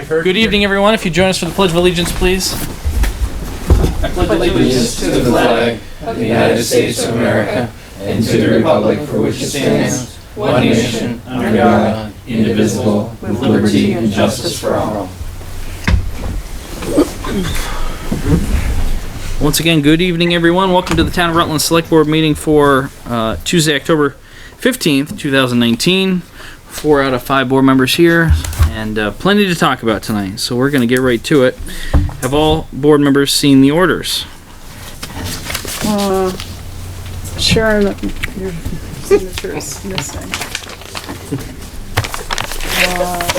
Good evening, everyone. If you join us for the Pledge of Allegiance, please. I pledge allegiance to the flag of the United States of America and to the republic for which it stands, one nation, under God, indivisible, with liberty and justice for all. Once again, good evening, everyone. Welcome to the Town of Rutland Select Board meeting for Tuesday, October 15th, 2019. 4 out of 5 board members here, and plenty to talk about tonight, so we're going to get right to it. Have all board members seen the orders? Sharon, your signature is missing.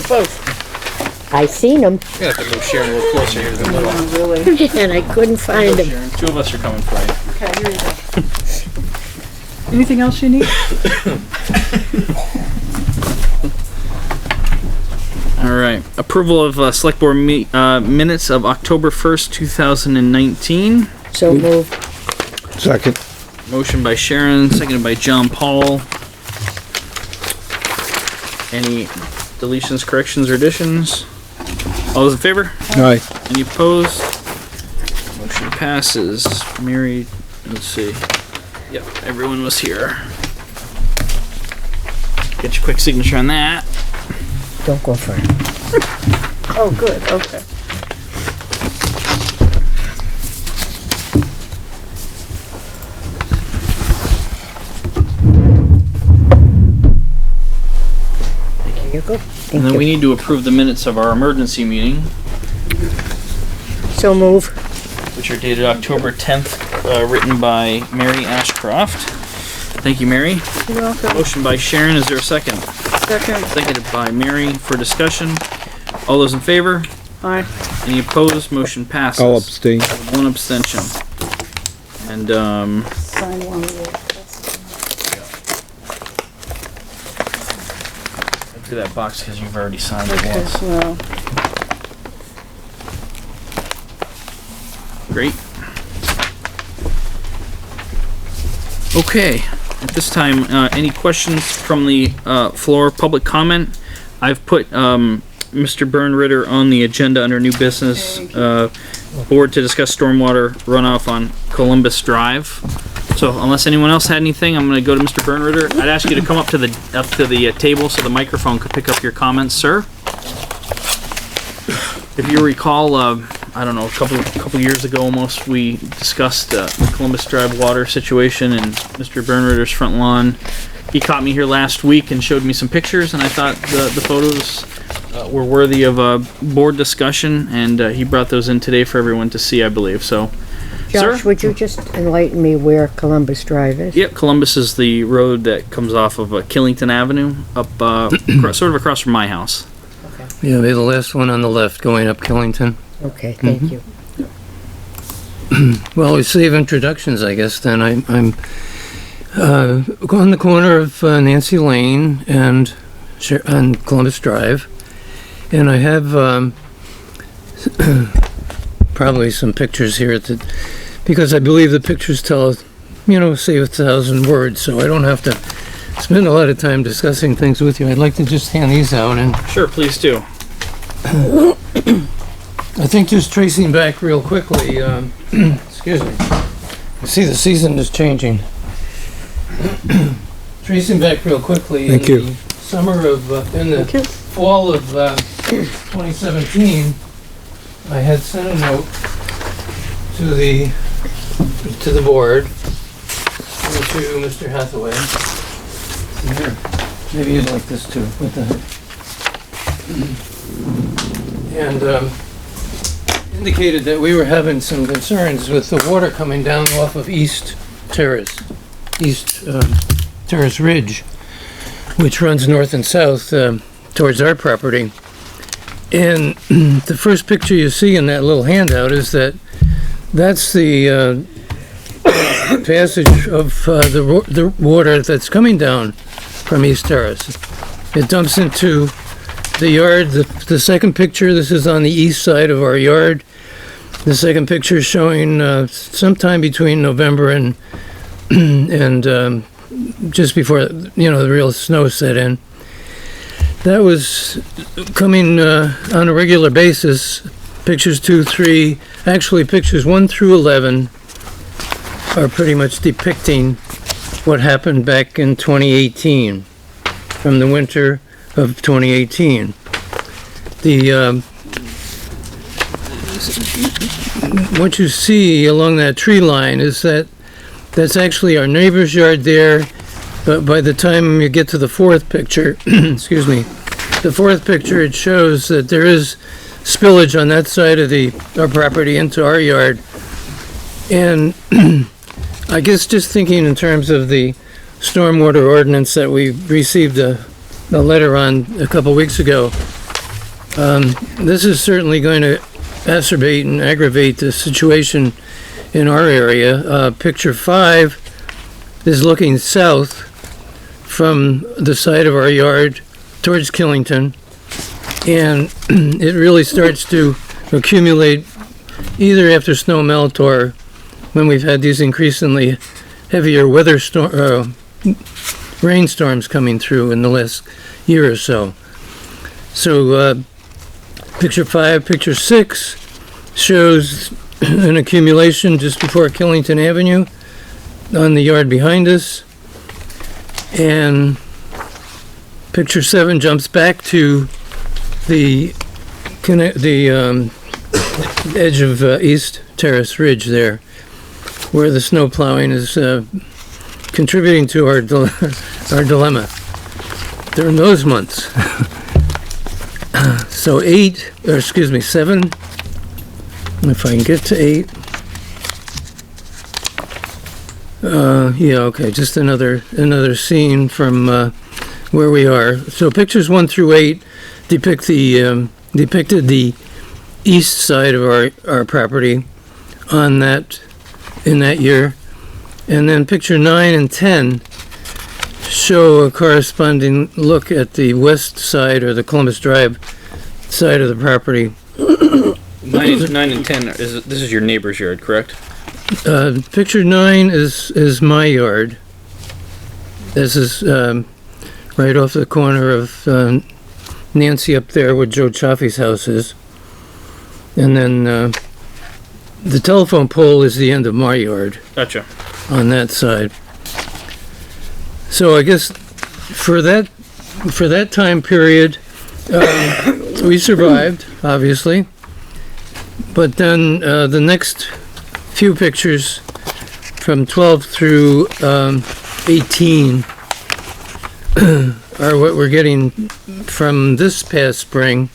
Both. I seen them. You're going to have to move Sharon a little closer here to the middle. Really? And I couldn't find them. Sharon, 2 of us are coming for you. Okay, here you go. Anything else you need? All right. Approval of Select Board minutes of October 1st, 2019. So moved. Second. Motion by Sharon, seconded by John Paul. Any deletions, corrections, or additions? All those in favor? Aye. Any opposed? Motion passes. Mary, let's see. Yep, everyone was here. Get your quick signature on that. Don't go for it. Oh, good, okay. There you go. And Thank then you. we need to approve the minutes of our emergency meeting, So move. which are dated October 10th, written by Mary Ashcroft. Thank you, Mary. You're welcome. Motion by Sharon, is there a second? Second. Seconded by Mary for discussion. All those in favor? Aye. Any opposed? Motion passes. I'll abstain. 1 abstention. And, Sign one of the. do that box because you've already signed it Okay, once. well, Great. Okay, at this time, any questions from the floor, public comment? I've put Mr. Bernritter on the agenda under new business, board to discuss stormwater runoff on Columbus Drive. So unless anyone else had anything, I'm going to go to Mr. Bernritter. I'd ask you to come up to the table so the microphone could pick up your comments, sir. If you recall, I don't know, a couple years ago almost, we discussed the Columbus Drive water situation and Mr. Bernritter's front lawn. He caught me here last week and showed me some pictures, and I thought the photos were worthy of a board discussion, and he brought those in today for everyone to see, I believe. So, Josh, sir? would you just enlighten me where Columbus Drive is? Yep, Columbus is the road that comes off of Killington Avenue, up sort of across from my house. Yeah, they're the last one on the left going up Killington. Okay, thank you. Well, we save introductions, I guess, then. I'm on the corner of Nancy Lane and Columbus Drive. And I have probably some pictures here because I believe the pictures tell, say 1,000 words, so I don't have to spend a lot of time discussing things with you. I'd like to just hand these out and Sure, please do. I think just tracing back real quickly, excuse me. You see the season is changing. Tracing back real quickly. Thank you. The summer of, in the fall of 2017, I had sent a note to the board, and to Mr. Hathaway. Here, maybe you'd like this too. What the heck? And indicated that we were having some concerns with the water coming down off of East Terrace Ridge, which runs north and south towards our property. And the first picture you see in that little handout is that's the passage of the water that's coming down from East Terrace. It dumps into the yard. The second picture, this is on the east side of our yard. The second picture is showing sometime between November and just before the real snow set in. that was coming on a regular basis. Pictures 2, 3, actually pictures 1 through 11 are pretty much depicting what happened back in 2018, from the winter of 2018. What you see along that tree line is that's actually our neighbor's yard there, but by the time you get to the fourth picture, excuse me, the fourth picture, it shows that there is spillage on that side of our property into our yard. And I guess just thinking in terms of the stormwater ordinance that we received a letter on a couple weeks ago, this is certainly going to exacerbate and aggravate the situation in our area. Picture 5 is looking south from the side of our yard towards Killington, and it really starts to accumulate either after snow melt or when we've had these increasingly heavier rainstorms coming through in the last year or so. So picture 5, picture 6 shows an accumulation just before Killington Avenue on the yard behind us. And picture 7 jumps back to the edge of East Terrace Ridge there, where the snow plowing is contributing to our dilemma during those months. So 7, if I can get to 8. Yeah, okay, just another scene from where we are. So pictures 1 through 8 depicted the east side of our property in that year. And then picture 9 and 10 show a corresponding look at the west side, or the Columbus Drive side of the property. 9 and 10, this is your neighbor's yard, correct? Picture 9 is my yard. This is right off the corner of Nancy up there where Joe Chaffee's house is. And then the telephone pole is the end of my yard. Gotcha. On that side. So I guess for that time period, we survived, obviously. But then the next few pictures from 12 through 18 are what we're getting from this past spring.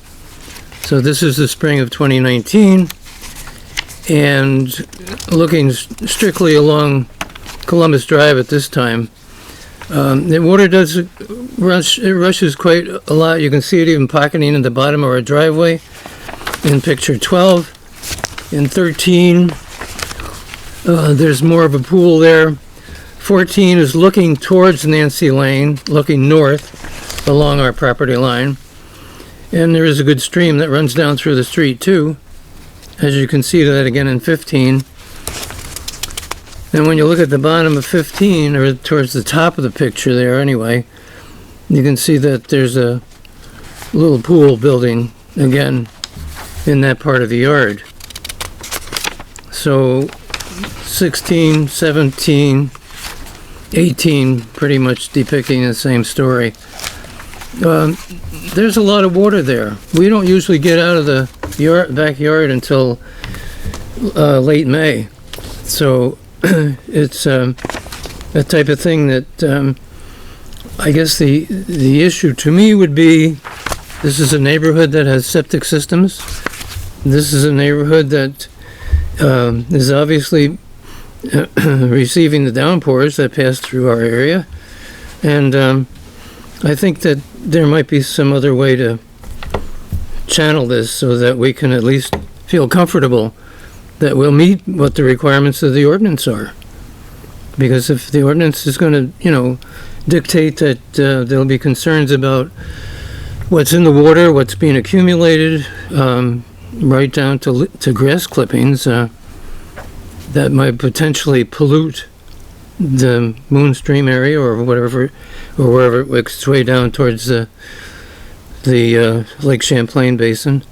So this is the spring of 2019, and looking strictly along Columbus Drive at this time. The water does rush, it rushes quite a lot. You can see it even pocketing in the bottom of our driveway in picture 12. In 13, there's more of a pool there. 14 is looking towards Nancy Lane, looking north along our property line. And there is a good stream that runs down through the street too, as you can see that again in 15. And when you look at the bottom of 15, or towards the top of the picture there anyway, you can see that there's a little pool building again in that part of the yard. So 16, 17, 18 pretty much depicting the same story. There's a lot of water there. We don't usually get out of the backyard until late May. So it's that type of thing that I guess the issue to me would be, this is a neighborhood that has septic systems. This is a neighborhood that is obviously receiving the downpours that pass through our area. And I think that there might be some other way to channel this so that we can at least feel comfortable that we'll meet what the requirements of the ordinance are. Because if the ordinance is going to, dictate that there'll be concerns about what's in the water, what's being accumulated, right down to grass clippings, that might potentially pollute the Moonstream area or whatever, or wherever it works its way down towards the the Lake Champlain Basin.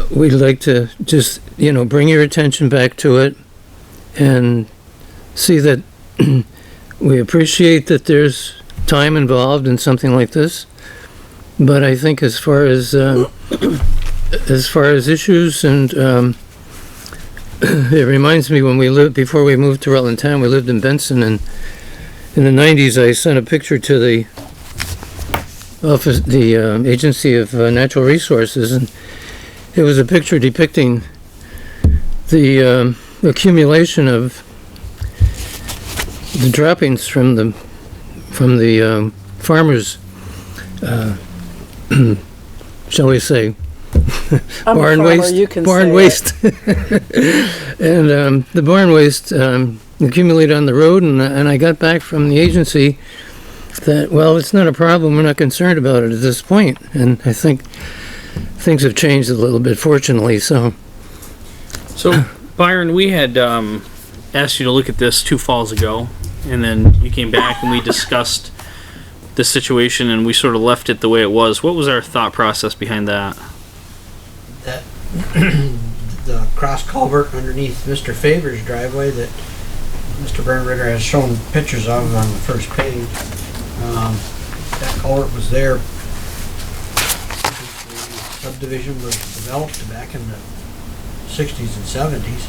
We'd like to just, bring your attention back to it and see that we appreciate that there's time involved in something like this. But I think as far as issues and, it reminds me when before we moved to Rutland Town, we lived in Benson, and in the 90s I sent a picture to the office, the Agency of Natural Resources, and it was a picture depicting the accumulation of the droppings from the farmers, shall we say, I'm a barn farmer, waste. you can Barn say waste, and the barn waste accumulated on the road, and I got back from the agency that, well, it's not a problem. We're not concerned about it at this point, and I think things have changed a little bit, fortunately. So Byron, we had asked you to look at this 2 falls ago, and then you came back and we discussed the situation, and we sort of left it the way it was. What was our thought process behind that? That the cross culvert underneath Mr. Favor's driveway that Mr. Bernritter has shown pictures of on the first page. That culvert was there. The subdivision was developed back in the 60s and 70s.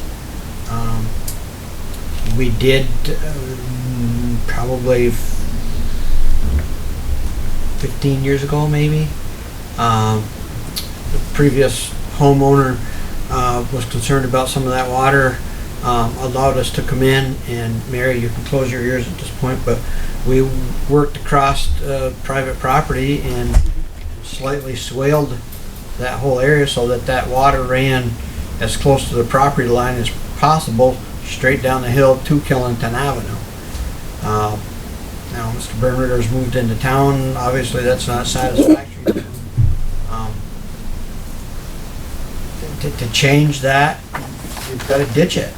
We did probably 15 years ago, maybe. The previous homeowner was concerned about some of that water, allowed us to come in, and Mary, you can close your ears at this point, but we worked across private property and slightly swaled that whole area so that that water ran as close to the property line as possible, straight down the hill to Killington Avenue. Now, Mr. Bernritter's moved into town. Obviously, that's not satisfactory. To change that, you've got to ditch it.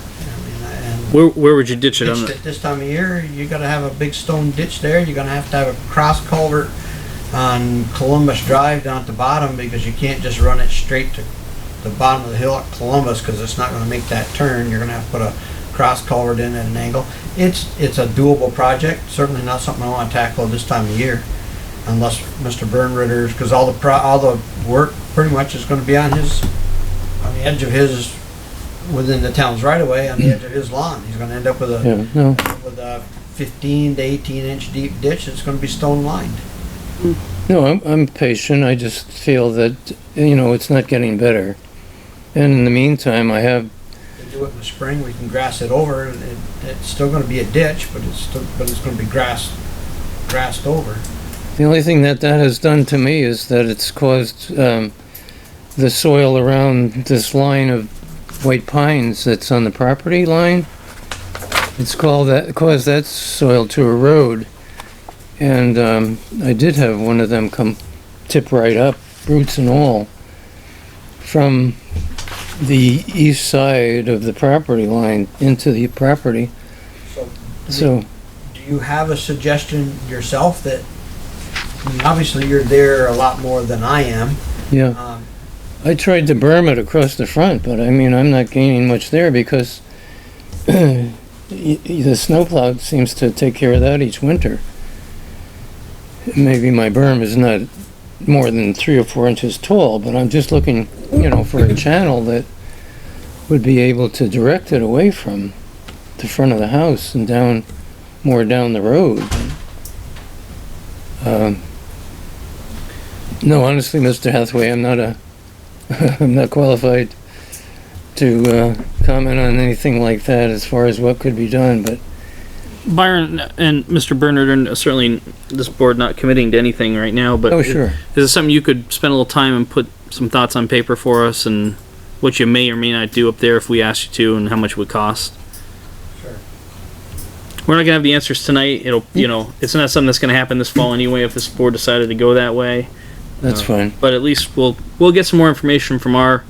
Where would you ditch it? At this time of year, you got to have a big stone ditch there. You're going to have a cross culvert on Columbus Drive down at the bottom, because you can't just run it straight to the bottom of the hill at Columbus, because it's not going to make that turn. You're going to have to put a cross culvert in at an angle. It's a doable project. Certainly not something I want to tackle this time of year, unless Mr. Bernritter's, because all the work pretty much is going to be on the edge of his, within the town's right of way, on the edge of his lawn. He's going to end up with a 15 to 18 inch deep ditch that's going to be stone lined. no, I'm patient. I just feel that it's not getting better, and in the meantime, I have. We do it in the spring. We can grass it over. It's still going to be a ditch, but it's going to be grassed over. The only thing that has done to me is that it's caused the soil around this line of white pines that's on the property line. It's caused that soil to erode, and I did have one of them come tip right up, roots and all, from the east side of the property line into the property. So do you have a suggestion yourself that, obviously you're there a lot more than I am. yeah. I tried to berm it across the front, but I'm not gaining much there, because the snowplow seems to take care of that each winter. Maybe my berm is not more than 3 or 4 inches tall, but I'm just looking, for a channel that would be able to direct it away from the front of the house and more down the road. No, honestly, Mr. Hathaway, I'm not qualified to comment on anything like that as far as what could be done, but Byron and Mr. Bernard, and certainly this board not committing to anything right now, but sure. Is it something you could spend a little time and put some thoughts on paper for us, and what you may or may not do up there if we asked you to, and how much it would cost? Sure. We're not gonna have the answers tonight. It's not something that's gonna happen this fall anyway if this board decided to go that way. That's fine. But at least we'll get some more information from our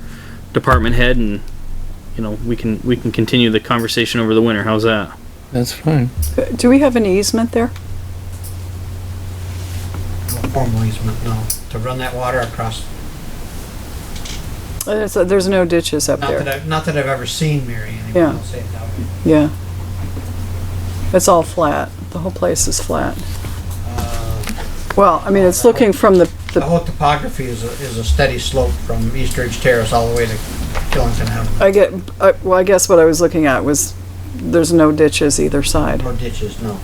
department head, and we can continue the conversation over the winter. How's that? That's fine. Do we have an easement there? formal easement, no, to run that water across. There's no ditches up Not there. that I've ever seen, Mary, anyway, Yeah. I'll say it that way. Yeah. It's all flat. The whole place is flat. Well, I mean, it's looking from The whole topography is a steady slope from East Ridge Terrace all the way to Killington Avenue. I guess what I was looking at was there's no ditches either side. No ditches, no.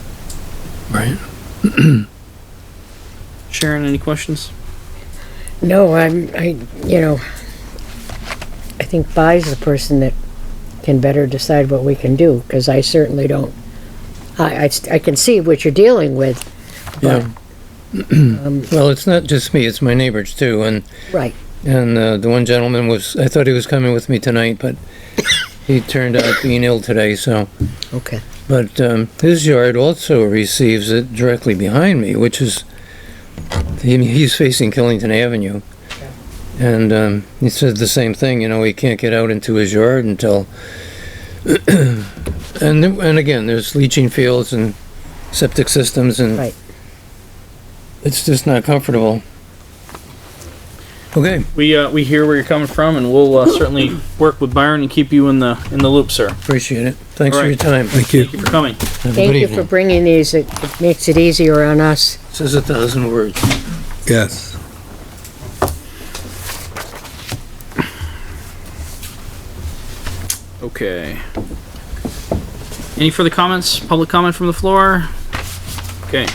Right. Sharon, any questions? No, I think Bai's the person that can better decide what we can do, because I certainly don't. I can see what you're dealing with, but, Yeah. Well, it's not just me, it's my neighbors too, and right. the one gentleman I thought he was coming with me tonight, but he turned out being ill today, so. Okay. But his yard also receives it directly behind me, which is, he's facing Killington Avenue. And he said the same thing, he can't get out into his yard until, and again, there's leaching fields and septic systems, and Right. it's just not comfortable. Okay, We hear where you're coming from, and we'll certainly work with Byron and keep you in the loop, sir. appreciate it. Thanks All for right. your time. Thank you for coming. Have a Thank good you for evening. bringing these. It makes it easier on us. Says 1,000 words. Yes. Okay. Any further comments? Public comment from the floor? Okay.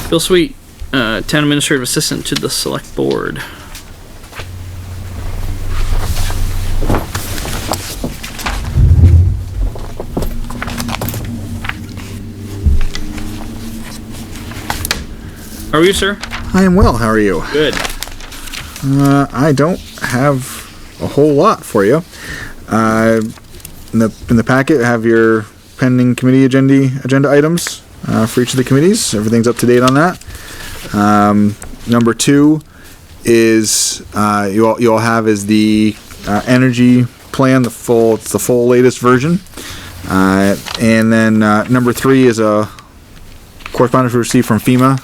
Bill Sweet, Town Administrative Assistant to the Select Board. How are you, sir? I am well. How are you? Good. I don't have a whole lot for you. In the packet, have your pending committee agenda items for each of the committees. Everything's up to date on that. Number 2 is you all have is the energy plan, the full latest version. And then number 3 is a correspondence we received from FEMA.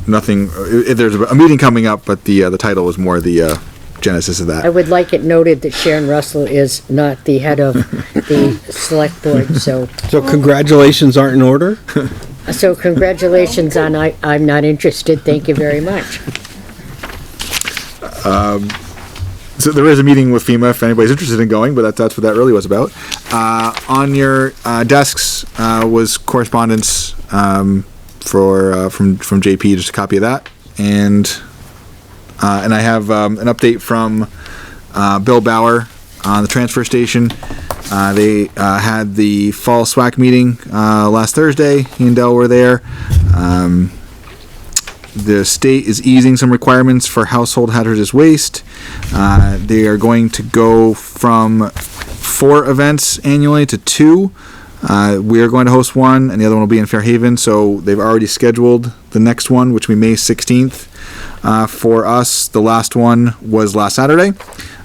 Nothing. There's a meeting coming up, but the title was more the genesis of that. I would like it noted that Sharon Russell is not the head of the select board, so congratulations aren't in order? congratulations on I'm not interested. Thank you very much. So there is a meeting with FEMA if anybody's interested in going, but that's what that really was about. On your desks was correspondence from JP, just a copy of that, and I have an update from Bill Bauer on the transfer station. They had the fall SWAC meeting last Thursday. He and Dell were there. The state is easing some requirements for household hazardous waste. They are going to go from 4 events annually to 2. We are going to host one, and the other one will be in Fairhaven. So they've already scheduled the next one, which will be May 16th. For us, the last one was last Saturday.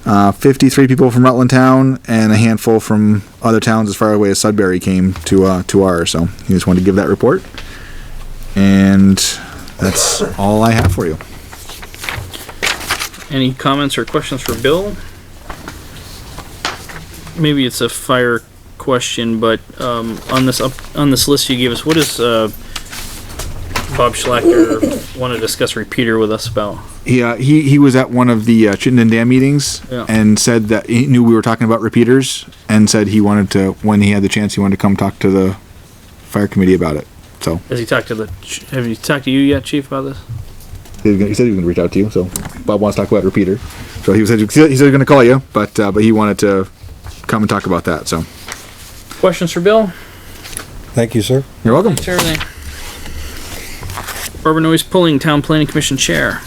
53 people from Rutland town and a handful from other towns as far away as Sudbury came to ours. So he just wanted to give that report. And that's all I have for you. Any comments or questions for Bill? Maybe it's a fire question, but on this list you gave us, what does Bob Schlachter want to discuss repeater with us about? He was at one of the Chittenden Dam meetings and said that he knew we were talking about repeaters and said he wanted to, when he had the chance, he wanted to come talk to the fire committee about it. So Has he talked to have you talked to you yet, Chief, about this? he said he was going to reach out to you. So Bob wants to talk about repeater. So he said he was going to call you, but he wanted to come and talk about that. So Questions for Bill? Thank you, sir. you're welcome. Thanks, everything. Barbara Noyes Pulling, Town Planning Commission Chair.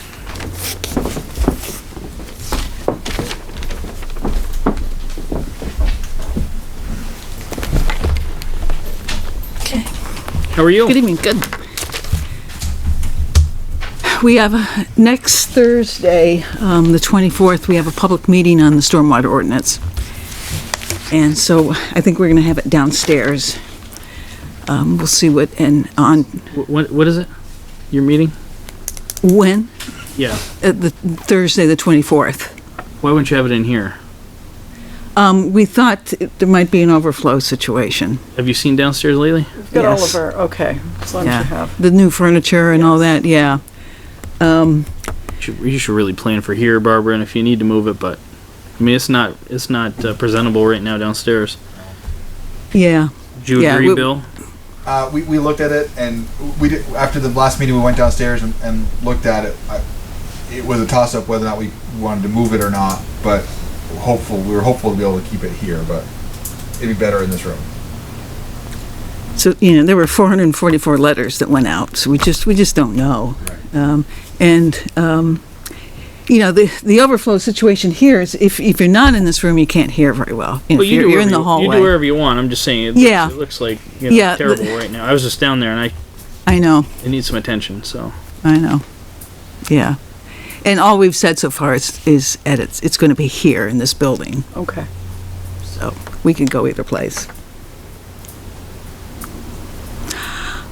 How are you? Good evening, good. We have, next Thursday, the 24th, we have a public meeting on the stormwater ordinance. And so I think we're gonna have it downstairs. We'll see what, and on, What is it? your meeting? When? Yeah. The Thursday, the 24th. Why wouldn't you have it in here? We thought there might be an overflow situation. Have you seen downstairs lately? We've got all Yes. of our, okay, as long as you Yeah, have. the new furniture and all that, yeah. You should really plan for here, Barbara, and if you need to move it, but, I mean, it's not presentable right now downstairs. Yeah. Do you Yeah, agree, we- Bill? We looked at it, and we did, after the last meeting, we went downstairs and looked at it. It was a toss-up whether or not we wanted to move it or not, but we were hopeful to be able to keep it here, but it'd be better in this room. So, there were 444 letters that went out, so we just don't know. Right. The overflow situation here is if you're not in this room, you can't hear very well. Well, You're in the hallway. You do wherever you want. I'm just saying, it Yeah. looks like Yeah, terrible right now. I was just down there, and I know, it needs some attention. So yeah. And all we've said so far is edits. It's going to be here in this building, Okay. so we can go either place.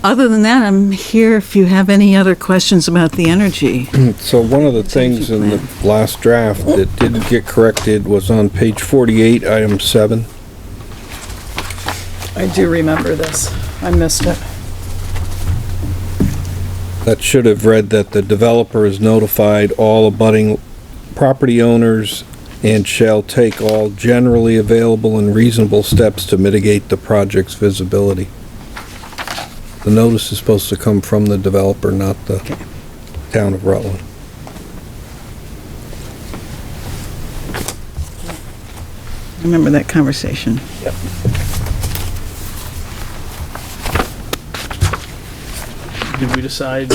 Other than that, I'm here if you have any other questions about the energy. So one of the things in the last draft that didn't get corrected was on page 48, item 7. I do remember this. I missed it. That should have read that the developer has notified all abutting property owners and shall take all generally available and reasonable steps to mitigate the project's visibility. The notice is supposed to come from the developer, not the town of Rutland. I remember that conversation. did we decide,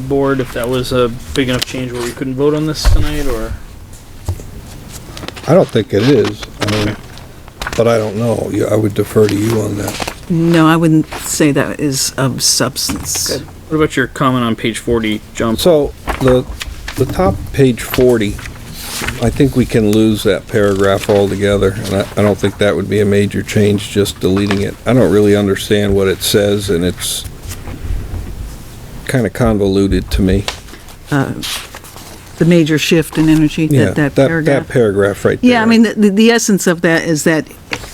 board, if that was a big enough change where we couldn't vote on this tonight, or? I don't think it is, but I don't know. I would defer to you on that. No, I wouldn't say that is of substance. Good. What about your comment on page 40, John? So, the top page 40, I think we can lose that paragraph altogether, and I don't think that would be a major change, just deleting it. I don't really understand what it says, and it's kind of convoluted to me. The major shift in energy, that paragraph. That paragraph right there. Yeah, I mean, the essence of that is that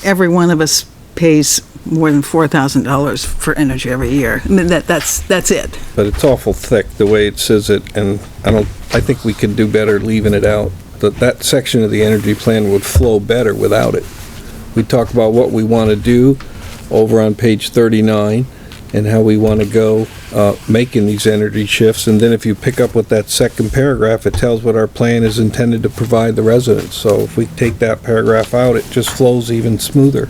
every one of us pays more than $4,000 for energy every year. I mean, that's it. But it's awful thick, the way it says it, and I think we could do better leaving it out. That section of the energy plan would flow better without it. We talk about what we want to do over on page 39, and how we want to go making these energy shifts, and then if you pick up with that second paragraph, it tells what our plan is intended to provide the residents. So if we take that paragraph out, it just flows even smoother.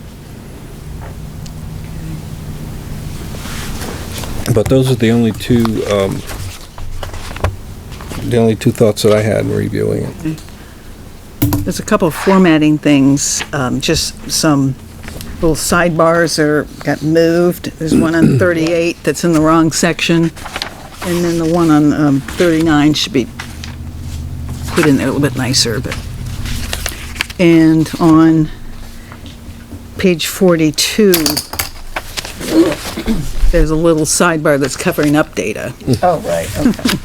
But those are the only two thoughts that I had in reviewing it. There's a couple of formatting things, just some little sidebars got moved. There's one on 38 that's in the wrong section, and then the one on 39 should be put in there a little bit nicer, and on page 42, there's a little sidebar that's covering up data. Oh, right, okay,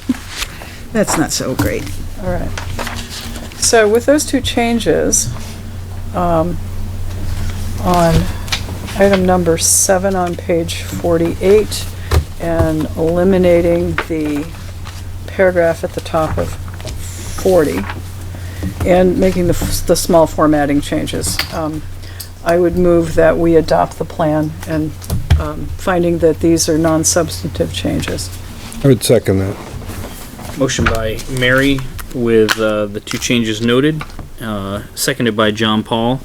That's not so great. all right. So with those two changes, on item number 7 on page 48, and eliminating the paragraph at the top of 40, and making the small formatting changes, I would move that we adopt the plan, and finding that these are non-substantive changes. I would second that. Motion by Mary with the two changes noted, seconded by John Paul,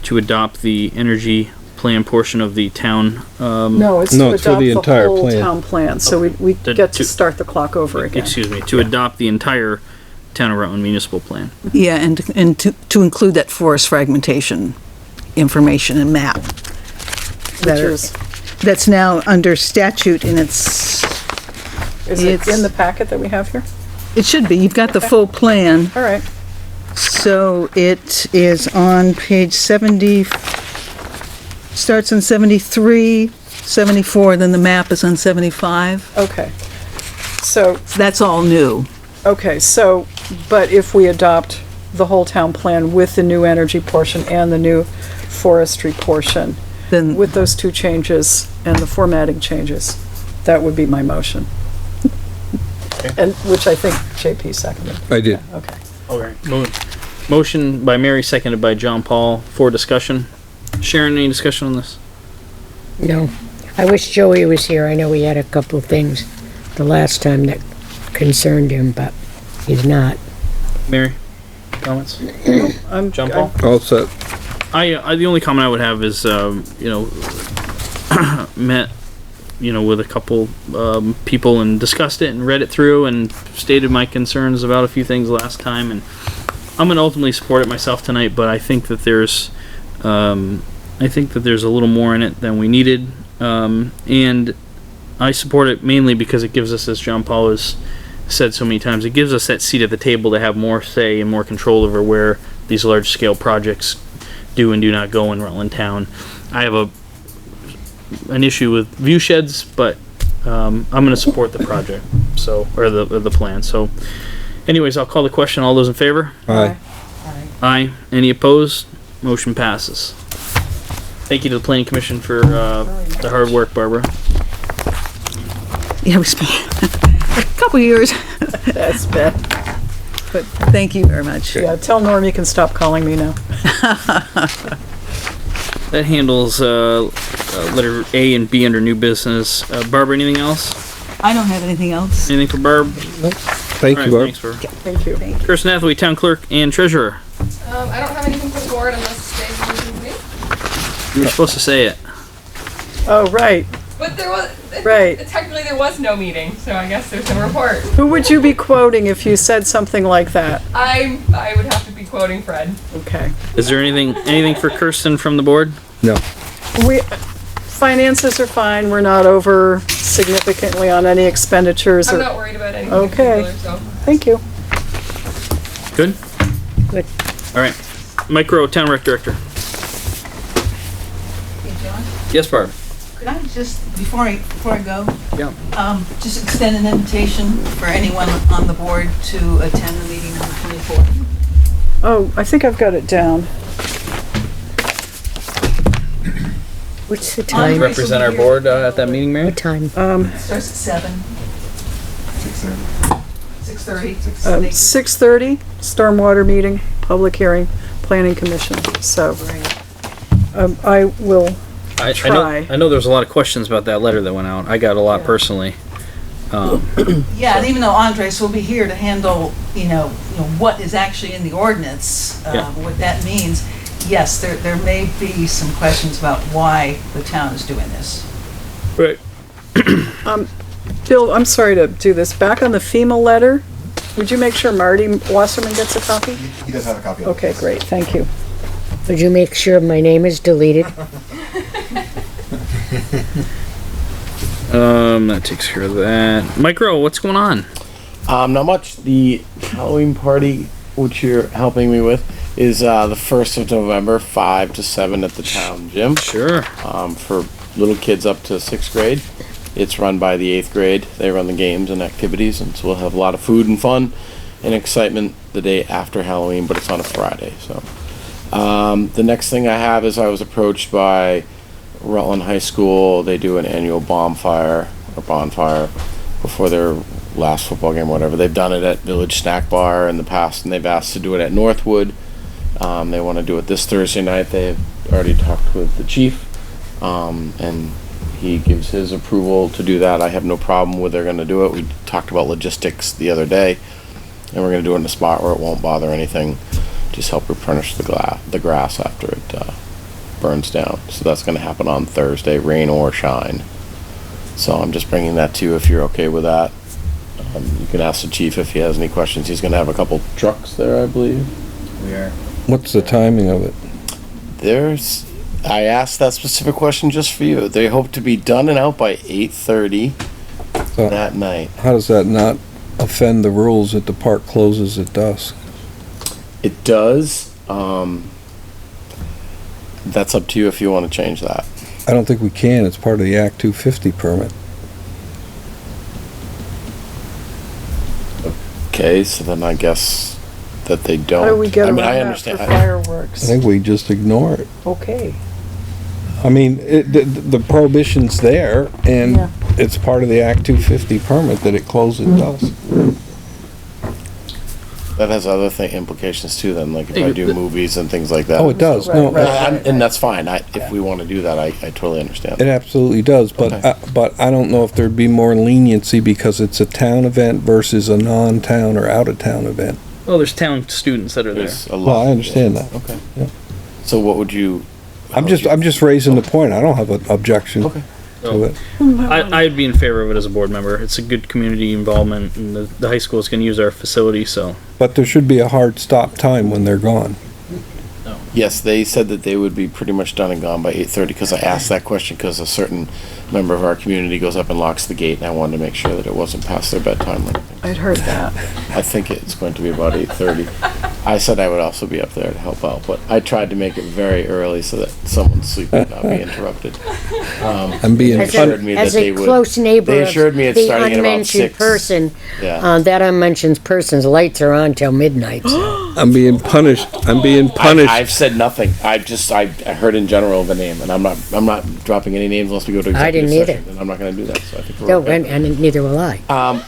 to adopt the energy plan portion of the town. No, it's No, to it's for adopt the the entire whole plan. town plan, so we The get to two- start the clock over again. Excuse me, to adopt the entire town of Rutland municipal plan. Yeah, and to include that forest fragmentation information and map. Which is, That's now under statute, and it's is it in the packet that we have here? it should be, you've got the full plan, All right, so it is on page 70, starts on 73, 74, then the map is on 75. okay. So, That's all new. okay, so, but if we adopt the whole town plan with the new energy portion and the new forestry portion, Then, with those two changes and the formatting changes, that would be my motion. And, which I think JP seconded. I did. Okay. Okay. Motion by Mary, seconded by John Paul, for discussion. Sharon, any discussion on this? No. I wish Joey was here. I know he had a couple of things the last time that concerned him, but he's not. Mary, comments? John Paul? All set. The only comment I would have is, met, with a couple, people and discussed it and read it through and stated my concerns about a few things last time, and I'm gonna ultimately support it myself tonight, but I think that there's a little more in it than we needed, and I support it mainly because it gives us, as John Paul has said so many times, it gives us that seat at the table to have more say and more control over where these large scale projects do and do not go in Rutland Town. I have an issue with view sheds, but I'm going to support the project, or the plan. So, anyways, I'll call the question. All those in favor? Aye. Aye. Any opposed? Motion passes. Thank you to the Planning Commission for the hard work, Barbara. yeah, we spent a couple years, That's bad. but thank you very much. Yeah, tell Norm you can stop calling me now. That handles letter A and B under new business. Barbara, anything else? I don't have anything else. Anything for Barb? Thank All you, right, Barb. thanks, Barb. Thank you. Kirsten Hathaway, Town Clerk and Treasurer. I don't have anything for the board unless today's the meeting with me. You were supposed to say it. Oh, right. But there was, Right. technically there was no meeting, so I guess there's no report. Who would you be quoting if you said something like that? I would have to be quoting Fred. Okay. Is there anything for Kirsten from the board? No. Finances are fine. We're not over significantly on any expenditures I'm or, not worried about anything Okay. in particular, so. thank you. Good? Good. All right. Micro Town Rec Director. Hey, John, Yes, Barb. could I just, before I go, Yeah. just extend an invitation for anyone on the board to attend the meeting on the 24th? Oh, I think I've got it down. What's the Andre- time? Represent our board at that meeting, Mary? What time? Starts at 7. 6:30. 6:30. 6:30, stormwater meeting, public hearing, planning commission. So, I will, Try. I know there's a lot of questions about that letter that went out. I got a lot personally. Yeah, and even though Andres will be here to handle, what is actually in the ordinance, Yeah. what that means, yes, there may be some questions about why the town is doing this. Right. Bill, I'm sorry to do this. Back on the FEMA letter, would you make sure Marty Wasserman gets a copy? He does have a copy of it. Okay, great, thank you. Would you make sure my name is deleted? That takes care of that. Micro, what's going on? Not much. The Halloween party, which you're helping me with, is the 1st of November, 5 to 7 at the town gym. Sure. For little kids up to 6th grade. It's run by the 8th grade. They run the games and activities, and so we'll have a lot of food and fun and excitement the day after Halloween, but it's on a Friday. So the next thing I have is I was approached by Rutland High School. They do an annual bonfire before their last football game or whatever. They've done it at Village Snack Bar in the past, and they've asked to do it at Northwood. They want to do it this Thursday night. They've already talked with the chief, and he gives his approval to do that. I have no problem with they're going to do it. We talked about logistics the other day, and we're going to do it in a spot where it won't bother anything. Just help replenish the grass after it burns down. So that's going to happen on Thursday, rain or shine. So I'm just bringing that to you if you're okay with that. You can ask the chief if he has any questions. He's going to have a couple trucks there, I believe. We are. What's the timing of it? I asked that specific question just for you. They hope to be done and out by 8:30 So that night. how does that not offend the rules that the park closes at dusk? It does. That's up to you if you want to change that. I don't think we can. It's part of the Act 250 permit. Okay, so then I guess that they don't. How do we get I around mean, I that understand. for I fireworks? think we just ignore it. Okay. I mean, the prohibition's there, and Yeah. it's part of the Act 250 permit that it closes does. That has other implications too. Then, like if I do movies and things like that. Oh, it does. Right, No, right. And that's fine. If we want to do that, I totally understand. it absolutely does. But Okay. but I don't know if there'd be more leniency because it's a town event versus a non-town or out-of-town event. Well, there's town students that are there. There's a lot. Well, I understand that. Okay. Yeah. So what would you? I'm just raising the point. I don't have an objection Okay. to it. I'd be in favor of it as a board member. It's a good community involvement, and the high school is going to use our facility, so. But there should be a hard stop time when they're gone. Yes, they said that they would be pretty much done and gone by 8:30 because I asked that question because a certain member of our community goes up and locks the gate, and I wanted to make sure that it wasn't past their bedtime or anything. I'd heard that. I think it's going to be about 8:30. I said I would also be up there to help out, but I tried to make it very early so that someone's sleep would not be interrupted. I'm being They As assured me a, that as they a would. close neighbor They of assured me it's the starting at about unmentioned 6. person, Yeah. that unmentioned person's lights are on till midnight. I'm being punished. I'm being punished. I've said nothing. I heard in general the name, and I'm not dropping any names unless we go to I executive didn't session, either. and I'm not going to do that. So I think we're No, okay. and neither will I.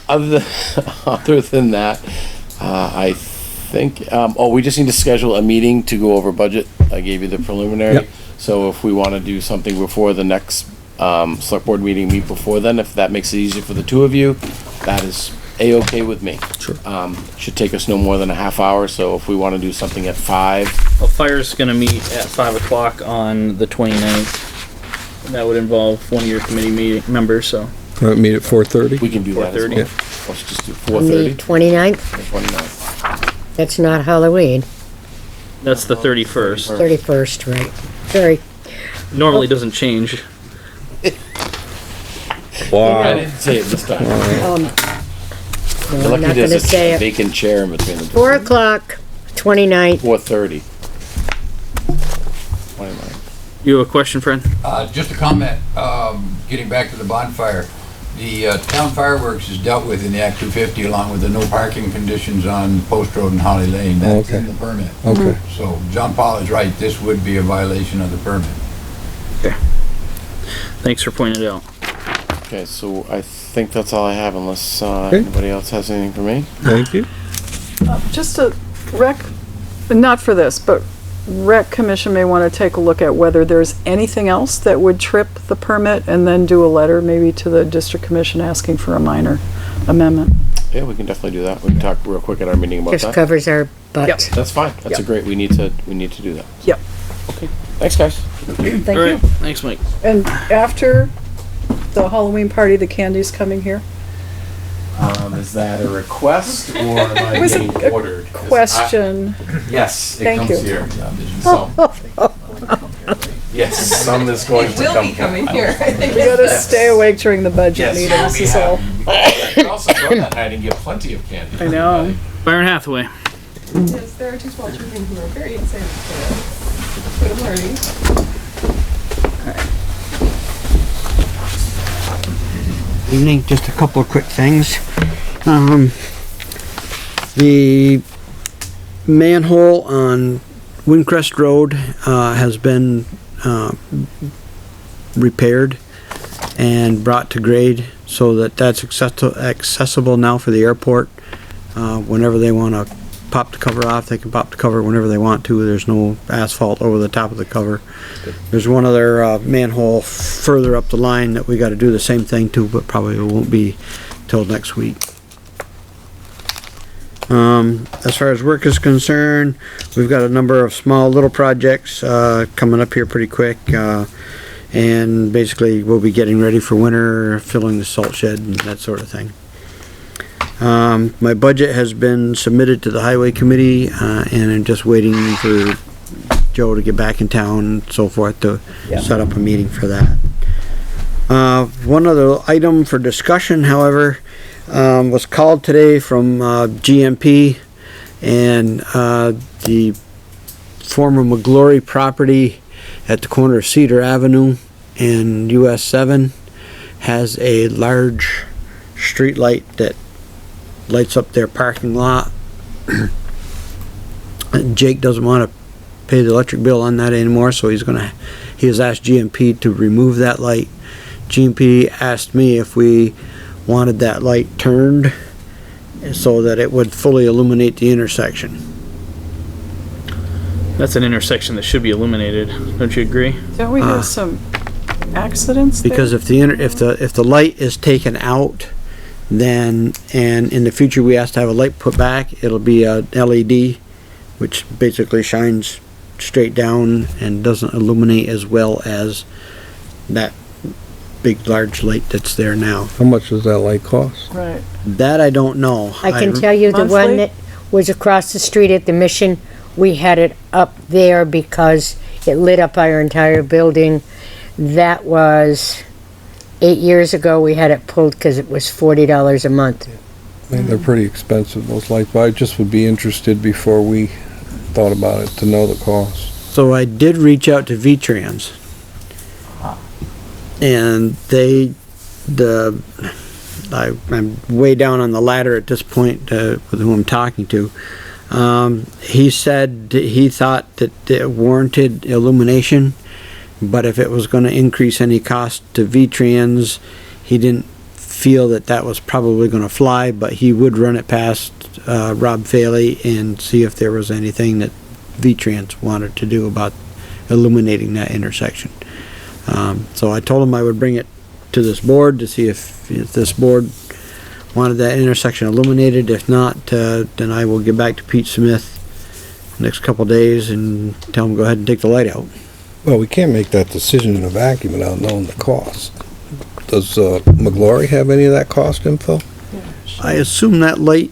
Other than that, I think. We just need to schedule a meeting to go over budget. I gave you the preliminary. Yep. So if we want to do something before the next select board meeting, meet before then. If that makes it easier for the two of you, that is a-okay with me. Sure. Should take us no more than a half hour. So if we want to do something at 5. Well, fire's going to meet at 5 o'clock on the 29th. And that would involve one of your committee members, so. Meet at 4:30. We can do that as 4:30. well. Let's just do On the 4:30. 29th, 29th. that's not Halloween, That's the 31st. 31st, right? Sorry. Normally doesn't change. I Wow. didn't say it this time. No, You're I'm lucky not there's gonna say a it. vacant chair in between the two. 4 o'clock, 29th. 4:30. 29. You have a question, Fred? Just a comment, getting back to the bonfire. The town fireworks is dealt with in the Act 250 along with the no parking conditions on Post Road and Holly Lane. That's in Okay. the permit. Okay. So John Paul is right, this would be a violation of the permit. Thanks for pointing it out. Okay, so I think that's all I have unless anybody else has anything for me. Thank you. Just a not for this, but rec commission may want to take a look at whether there's anything else that would trip the permit and then do a letter maybe to the district commission asking for a minor amendment. Yeah, we can definitely do that. We can talk real quick at our meeting about Just that. covers our butts. That's fine. That's a Yep. great. We need to do that. Yep. Okay. Thanks, guys. Thank All you. right. Thanks, Mike. And after the Halloween party, the candy's coming here? Is that a request or am I It was getting a ordered? 'Cause Question. yes, it Thank comes you. here. So, yes, some is going to Will come be coming here. We gotta stay awake during the budget Yes, meetings we is all. have. You can also go that night and get plenty of candy. I know. Byron Hathaway. Yes, there are 2 small children who are very excited for the party. Evening, just a couple of quick things. The manhole on Windcrest Road has been repaired and brought to grade so that that's accessible now for the airport. Whenever they want to pop the cover off, they can pop the cover whenever they want to. There's no asphalt over the top of the cover. There's one other manhole further up the line that we got to do the same thing to, but probably won't be till next week. As far as work is concerned, we've got a number of small little projects coming up here pretty quick, and basically we'll be getting ready for winter, filling the salt shed and that sort of thing. My budget has been submitted to the highway committee, and I'm just waiting for Joe to get back in town and so forth to set up a meeting for that. One other item for discussion, however, was called today from GMP, and the former McGlory property at the corner of Cedar Avenue and US 7 has a large street light that lights up their parking lot. Jake doesn't want to pay the electric bill on that anymore, so he has asked GMP to remove that light. GMP asked me if we wanted that light turned so that it would fully illuminate the intersection. That's an intersection that should be illuminated. Don't you agree? Don't we have some accidents there? Because if the light is taken out, then, and in the future we ask to have a light put back, it'll be a LED, which basically shines straight down and doesn't illuminate as well as that big large light that's there now. How much does that light cost? Right. That I don't know. I can tell you the Monthly? one that was across the street at the Mission, we had it up there because it lit up our entire building. That was 8 years ago. We had it pulled because it was $40 a month. I mean, they're pretty expensive, those lights, but I just would be interested before we thought about it to know the cost. So I did reach out to V-Trans. And I'm way down on the ladder at this point with who I'm talking to. He said that he thought that it warranted illumination, but if it was going to increase any cost to V-Trans, he didn't feel that was probably going to fly, but he would run it past Rob Faley and see if there was anything that V-Trans wanted to do about illuminating that intersection. So I told him I would bring it to this board to see if this board wanted that intersection illuminated. If not, then I will get back to Pete Smith next couple days and tell him go ahead and take the light out. Well, we can't make that decision in a vacuum without knowing the cost. Does McGlory have any of that cost info? I assume that light,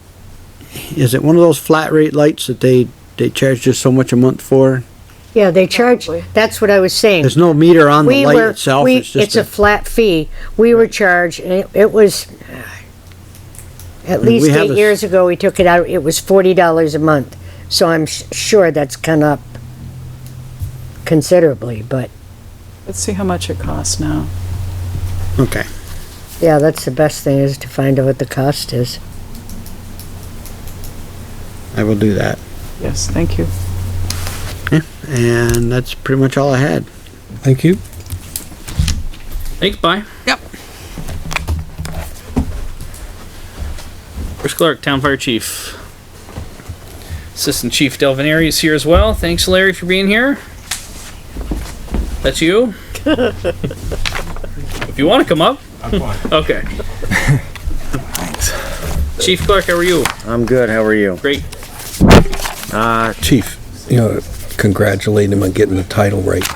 is it one of those flat rate lights that they charge just so much a month for? Yeah, they charge, Probably. that's what I was saying. There's no meter on the light itself. It's a flat fee. We were charged, and it was, at least we have 8 years ago, we took it out, it was $40 a month. So I'm sure that's gone up considerably, but Let's see how much it costs now. Okay. yeah, that's the best thing, is to find out what the cost is. I will do that. Yes, thank you. And that's pretty much all I had. Thank you. Thanks, bye. Yep. Chris Clark, Town Fire Chief. Assistant Chief Delvaneri is here as well. Thanks, Larry, for being here. That's you? If you want to come up. I'm fine. Okay. Thanks. Chief Clark, how are you? I'm good. How are you? Great. Chief, congratulate him on getting the title right.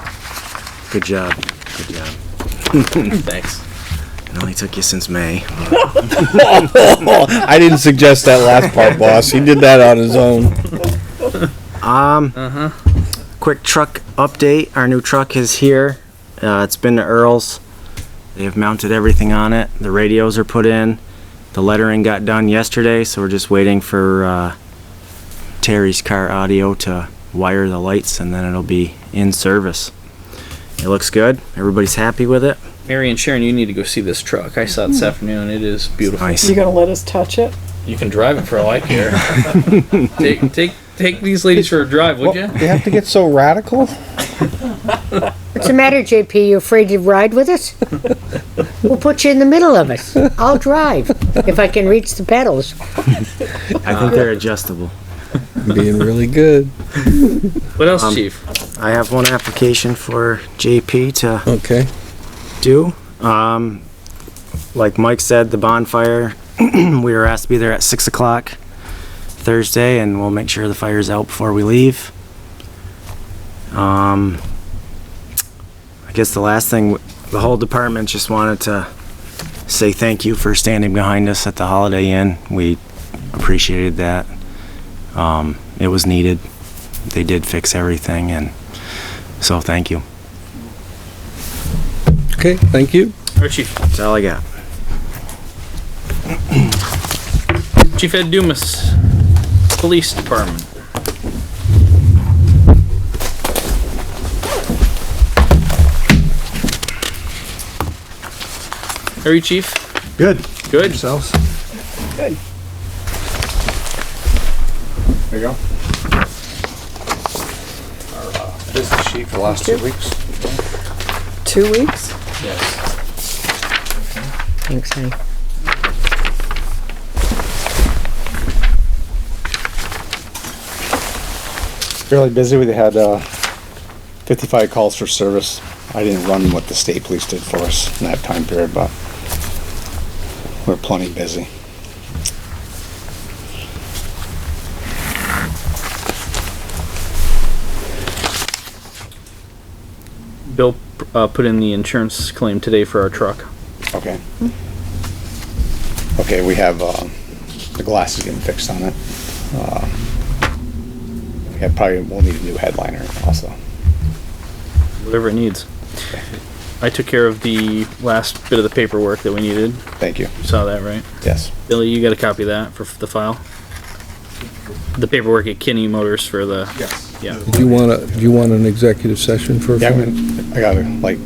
Good job. Good job. Thanks. It only took you since May. I didn't suggest that last part, boss. He did that on his own. Quick truck update. Our new truck is here. It's been to Earl's. They have mounted everything on it. The radios are put in. The lettering got done yesterday, so we're just waiting for Terry's car audio to wire the lights, and then it'll be in service. It looks good. Everybody's happy with it. Mary and Sharon, you need to go see this truck. I saw it this afternoon. It is beautiful. Nice. You gonna let us touch it? You can drive it for all I care. take these ladies for a drive, would you? They have to get so radical? What's the matter, JP? You afraid to ride with us? We'll put you in the middle of us. I'll drive, if I can reach the pedals. I think they're adjustable. Being really good. What else, Chief? I have one application for JP to Okay. do. Like Mike said, the bonfire, we were asked to be there at 6 o'clock Thursday, and we'll make sure the fire's out before we leave. I guess the last thing, the whole department just wanted to say thank you for standing behind us at the Holiday Inn. We appreciated that. It was needed. They did fix everything, and so thank you. Okay, thank you. All right, Chief. That's all I got. Chief Ed Dumas, Police Department. How are you, Chief? Good. Good. Yourselves? Good. There you go. Our business sheet for the last 2 weeks. 2 weeks? Yes. Thanks, honey. Fairly busy. We had 55 calls for service. I didn't run what the state police did for us in that time period, but we're plenty busy. Bill put in the insurance claim today for our truck. Okay. Okay, we have the glass is getting fixed on it. We'll need a new headliner also. Whatever it needs. I took care of the last bit of the paperwork that we needed. Thank you. You saw that, right? Yes. Billy, you got a copy of that for the file? The paperwork at Kinney Motors for the... Yes. Yeah. Do you want an executive session for? Yeah, I got like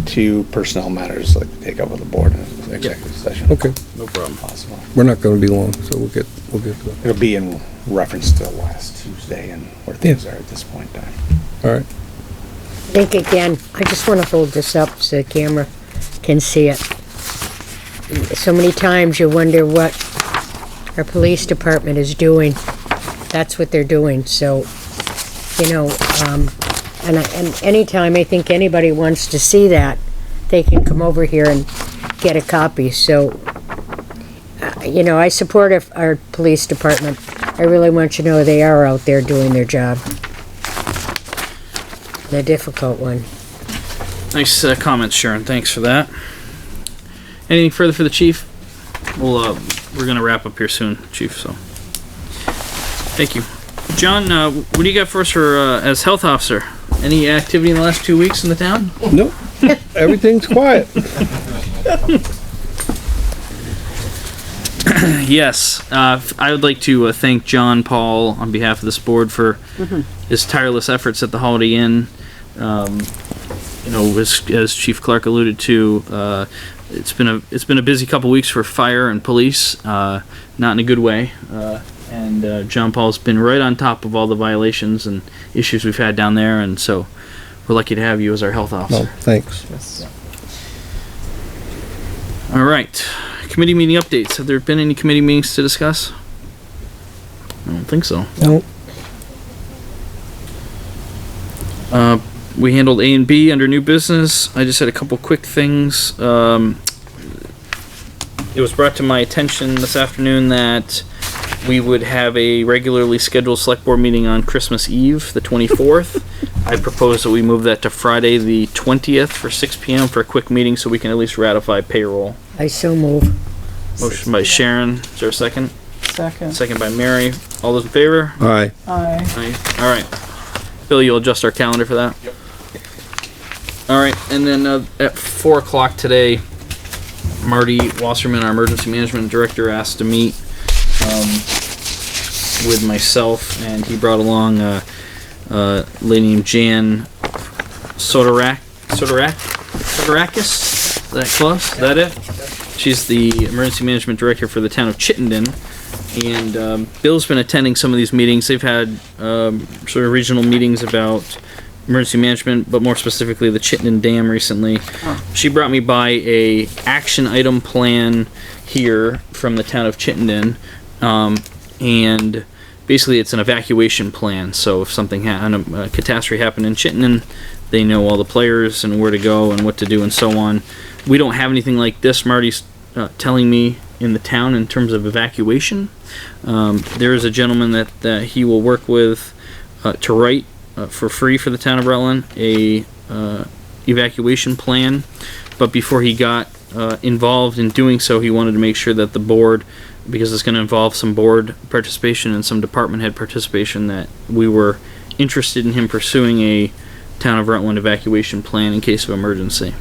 2 personnel matters like to take up with the board in an executive session. Okay. No problem. Possible. We're not gonna be long, so we'll get to it. It'll be in reference to last Tuesday and where things are at this point in time. All right. Think again, I just want to hold this up so the camera can see it. So many times you wonder what our police department is doing. That's what they're doing, so, you know, and anytime I think anybody wants to see that, they can come over here and get a copy, so, you know, I support our police department. I really want you to know they are out there doing their job. The difficult one. Nice comments, Sharon. Thanks for that. Anything further for the chief? We're gonna wrap up here soon, chief, so. Thank you. John, what do you got for us as health officer? Any activity in the last 2 weeks in the town? Nope. Everything's quiet. Yes, I would like to thank John Paul on behalf of this board for his tireless efforts at the Holiday Inn. You know, as Chief Clark alluded to, it's been a busy couple weeks for fire and police, not in a good way. And John Paul's been right on top of all the violations and issues we've had down there, and so we're lucky to have you as our health officer. Oh, thanks. Yes. All right. Committee meeting updates. Have there been any committee meetings to discuss? I don't think so. Nope. We handled A and B under new business. I just had a couple quick things. It was brought to my attention this afternoon that we would have a regularly scheduled select board meeting on Christmas Eve, the 24th. I propose that we move that to Friday, the 20th for 6 p.m. for a quick meeting so we can at least ratify payroll. I so move. Motion by Sharon. Is there a second? Second. Second by Mary. All those in favor? Aye. Aye. Aye. All right. Bill, you'll adjust our calendar for that? Yep. All right. And then at 4 o'clock today, Marty Wasserman, our emergency management director, asked to meet with myself, and he brought along a lady named Jan Sodorakis. Is that close? Is that it? She's the emergency management director for the town of Chittenden, and Bill's been attending some of these meetings. They've had sort of regional meetings about emergency management, but more specifically the Chittenden Dam recently. She brought me by a action item plan here from the town of Chittenden, and basically it's an evacuation plan. So if something a catastrophe happened in Chittenden, they know all the players and where to go and what to do and so on. We don't have anything like this, Marty's telling me, in the town in terms of evacuation. There is a gentleman that he will work with to write for free for the town of Rutland a evacuation plan, but before he got involved in doing so, he wanted to make sure that the board, because it's going to involve some board participation and some department head participation, that we were interested in him pursuing a town of Rutland evacuation plan in case of emergency.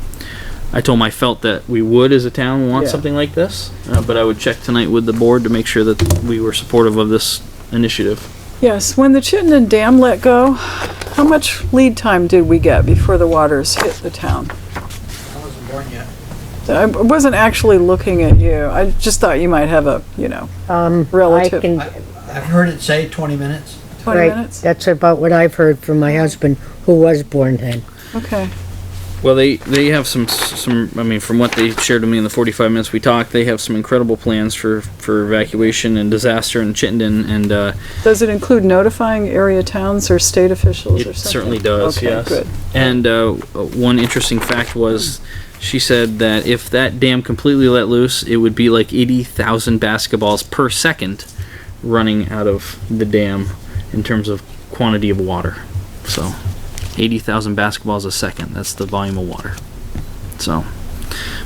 I told him I felt that we would, as a town, want something like this, but I would check tonight with the board to make sure that we were supportive of this initiative. Yes, when the Chittenden Dam let go, how much lead time did we get before the waters hit the town? I wasn't born yet. I wasn't actually looking at you. I just thought you might have a, relative. I've heard it say 20 minutes. 20 Right, minutes? that's about what I've heard from my husband, who was born then. Okay. Well, they have some, I mean, from what they shared with me in the 45 minutes we talked, they have some incredible plans for evacuation and disaster in Chittenden, and Does it include notifying area towns or state officials or it something? certainly does, Okay, yes. good. And one interesting fact was, she said that if that dam completely let loose, it would be like 80,000 basketballs per second running out of the dam in terms of quantity of water. So 80,000 basketballs a second, that's the volume of water. So,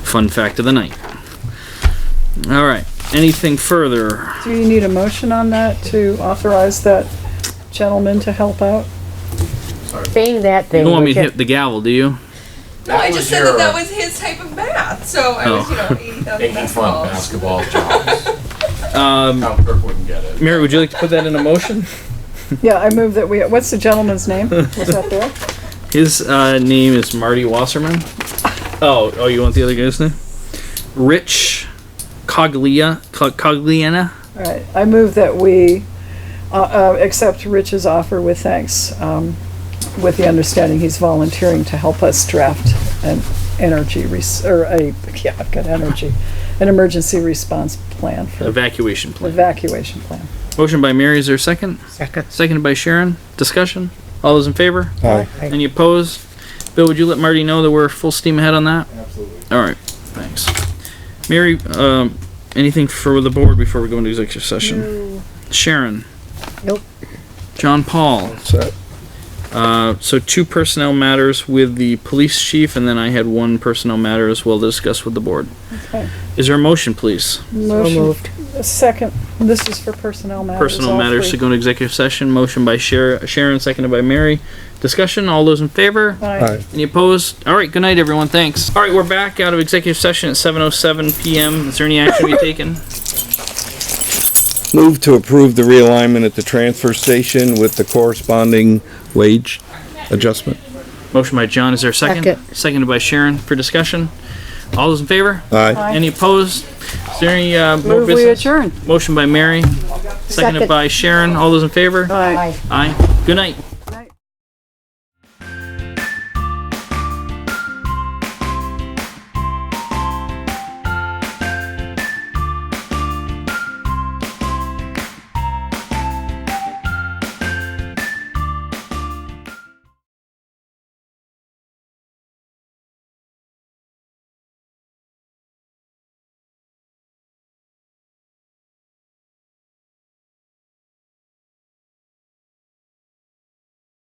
fun fact of the night. All right, anything further? Do you need a motion on that to authorize that gentleman to help out? Being that You thing. don't want me to would hit the gavel, do you? No, I just said that was his type of math, so I was, 80,000 Making fun basketballs. basketball jobs. Kirk wouldn't get it. Mary, would you like to put that in a motion? Yeah, I move that what's the gentleman's name? Was that there? His name is Marty Wasserman. Oh, you want the other guy's name? Rich Cogliana. All right, I move that we accept Rich's offer with thanks, with the understanding he's volunteering to help us draft an an emergency response plan for Evacuation plan. evacuation plan. Motion by Mary, is there a second? Second. Seconded by Sharon. Discussion? All those in favor? Aye. Any opposed? Bill, would you let Marty know that we're full steam ahead on that? Absolutely. All right, thanks. Mary, anything for the board before we go into executive session? Sharon? Nope. John Paul? So, So 2 personnel matters with the police chief, and then I had 1 personnel matter as well to discuss with the board. Okay. Is there a motion, please? Motion. moved. A second, this is for personnel matters. Personnel all matters to three. go into executive session. Motion by Sharon, seconded by Mary. Discussion, all those in favor? Aye. Any opposed? All right, good night, everyone. Thanks. All right, we're back out of executive session at 7:07 PM. Is there any action to be taken? move to approve the realignment at the transfer station with the corresponding wage adjustment. Motion by John, is there a second? Second. Seconded by Sharon for discussion. All those in favor? Aye. Aye. Any opposed? Is there any more Move we business? adjourn. Motion by Mary, seconded Second. by Sharon. All those in favor? Aye. Aye. Good night.